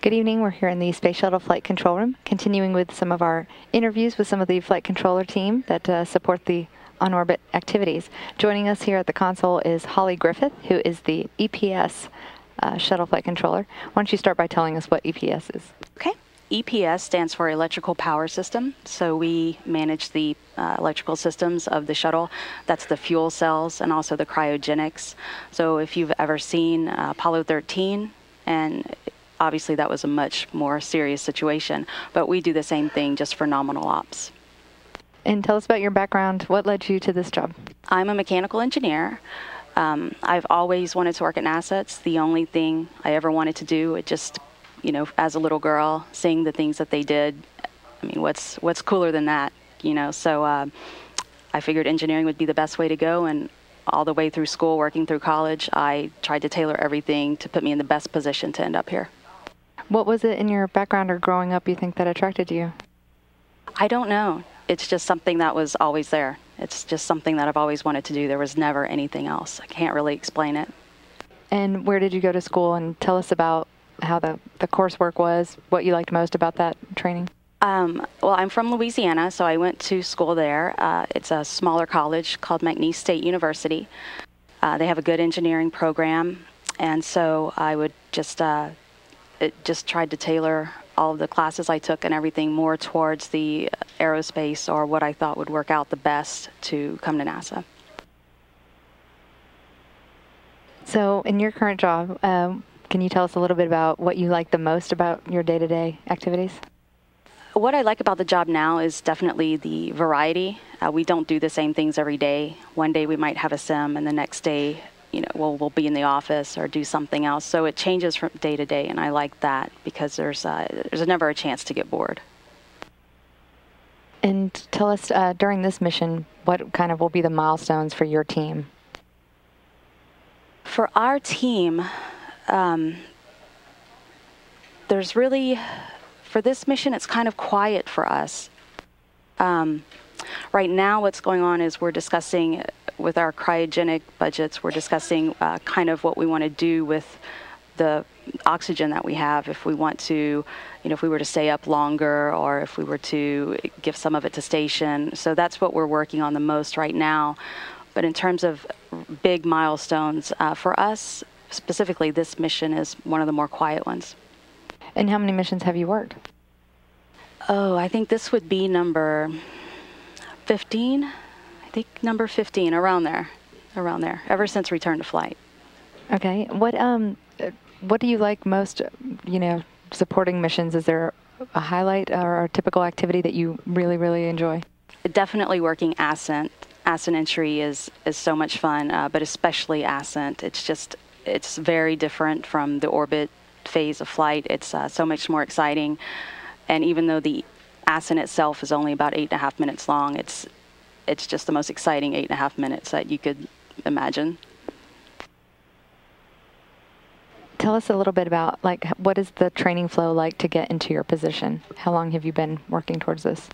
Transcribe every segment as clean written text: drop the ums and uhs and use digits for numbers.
Good evening. We're here in the Space Shuttle Flight Control Room, continuing with some of our interviews with some of the flight controller team that support the on-orbit activities. Joining us here at the console is Holly Griffith, who is the EPS shuttle flight controller. Why don't you start by telling us what EPS is? Okay. EPS stands for Electrical Power System. So we manage the electrical systems of the shuttle. That's the fuel cells and also the cryogenics. So if you've ever seen Apollo 13, and obviously that was a much more serious situation, but we do the same thing just for nominal ops. And tell us about your background. What led you to this job? I'm a mechanical engineer. I've always wanted to work at NASA. It's the only thing I ever wanted to do. It just, you know, as a little girl, seeing the things that they did, I mean, what's cooler than that, you know? So I figured engineering would be the best way to go, and all the way through school, working through college, I tried to tailor everything to put me in the best position to end up here. What was it in your background or growing up you think that attracted you? I don't know. It's just something that was always there. It's just something that I've always wanted to do. There was never anything else. I can't really explain it. And where did you go to school? And tell us about how the coursework was, what you liked most about that training. Well, I'm from Louisiana, so I went to school there. It's a smaller college called McNeese State University. They have a good engineering program, and so I would just tried to tailor all of the classes I took and everything more towards the aerospace or what I thought would work out the best to come to NASA. So in your current job, can you tell us a little bit about what you like the most about your day-to-day activities? What I like about the job now is definitely the variety. We don't do the same things every day. One day we might have a sim, and the next day, you know, we'll be in the office or do something else. So it changes from day to day, and I like that because there's never a chance to get bored. And tell us, during this mission, what kind of will be the milestones for your team? For our team, there's really, for this mission, it's kind of quiet for us. Right now, what's going on is we're discussing with our cryogenic budgets, we're discussing kind of what we want to do with the oxygen that we have, if we want to, you know, if we were to stay up longer or if we were to give some of it to station. So that's what we're working on the most right now. But in terms of big milestones, for us, specifically, this mission is one of the more quiet ones. And how many missions have you worked? Oh, I think this would be number 15. I think number 15, around there, ever since return to flight. Okay. What do you like most, you know, supporting missions? Is there a highlight or a typical activity that you really, really enjoy? Definitely working ascent. Ascent entry is so much fun, but especially ascent. It's very different from the orbit phase of flight. It's so much more exciting. And even though the ascent itself is only about 8.5 minutes long, it's just the most exciting 8.5 minutes that you could imagine. Tell us a little bit about, like, what is the training flow like to get into your position? How long have you been working towards this?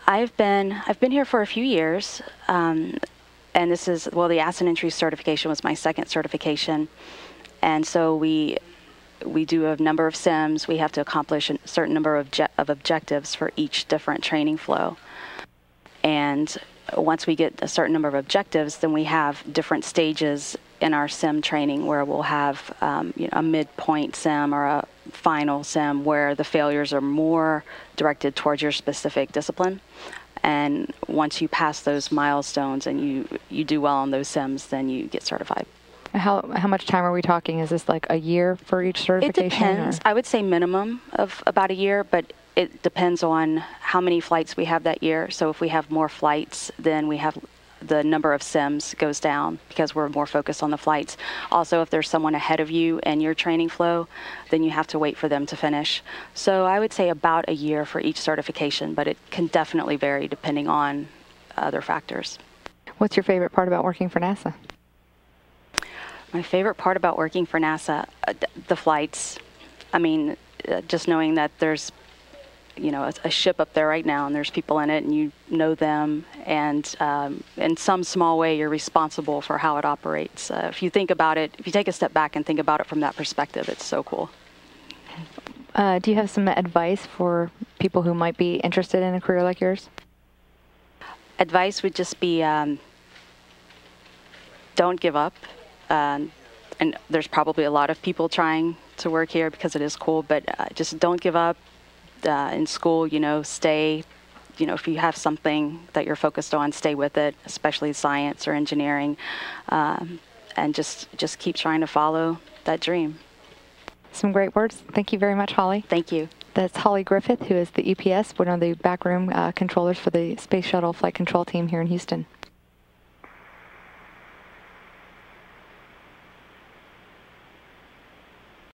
I've been here for a few years, and this is, well, the ascent entry certification was my second certification, and so we do a number of sims. We have to accomplish a certain number of objectives for each different training flow, and once we get a certain number of objectives, then we have different stages in our sim training where we'll have you know, a midpoint sim or a final sim where the failures are more directed towards your specific discipline. And once you pass those milestones and you do well on those sims, then you get certified. How much time are we talking? Is this like a year for each certification? It depends. I would say minimum of about a year, but it depends on how many flights we have that year. So if we have more flights, then we have the number of sims goes down because we're more focused on the flights. Also, if there's someone ahead of you in your training flow, then you have to wait for them to finish. So I would say about a year for each certification, but it can definitely vary depending on other factors. What's your favorite part about working for NASA? My favorite part about working for NASA, the flights. I mean, just knowing that there's, you know, a ship up there right now and there's people in it and you know them, and in some small way you're responsible for how it operates. If you think about it, if you take a step back and think about it from that perspective, it's so cool. Do you have some advice for people who might be interested in a career like yours? Advice would just be don't give up. And there's probably a lot of people trying to work here because it is cool, but just don't give up. In school, stay, if you have something that you're focused on, stay with it, especially science or engineering, and just keep trying to follow that dream. Some great words. Thank you very much, Holly. Thank you. That's Holly Griffith, who is the EPS, one of the backroom controllers for the Space Shuttle Flight Control Team here in Houston.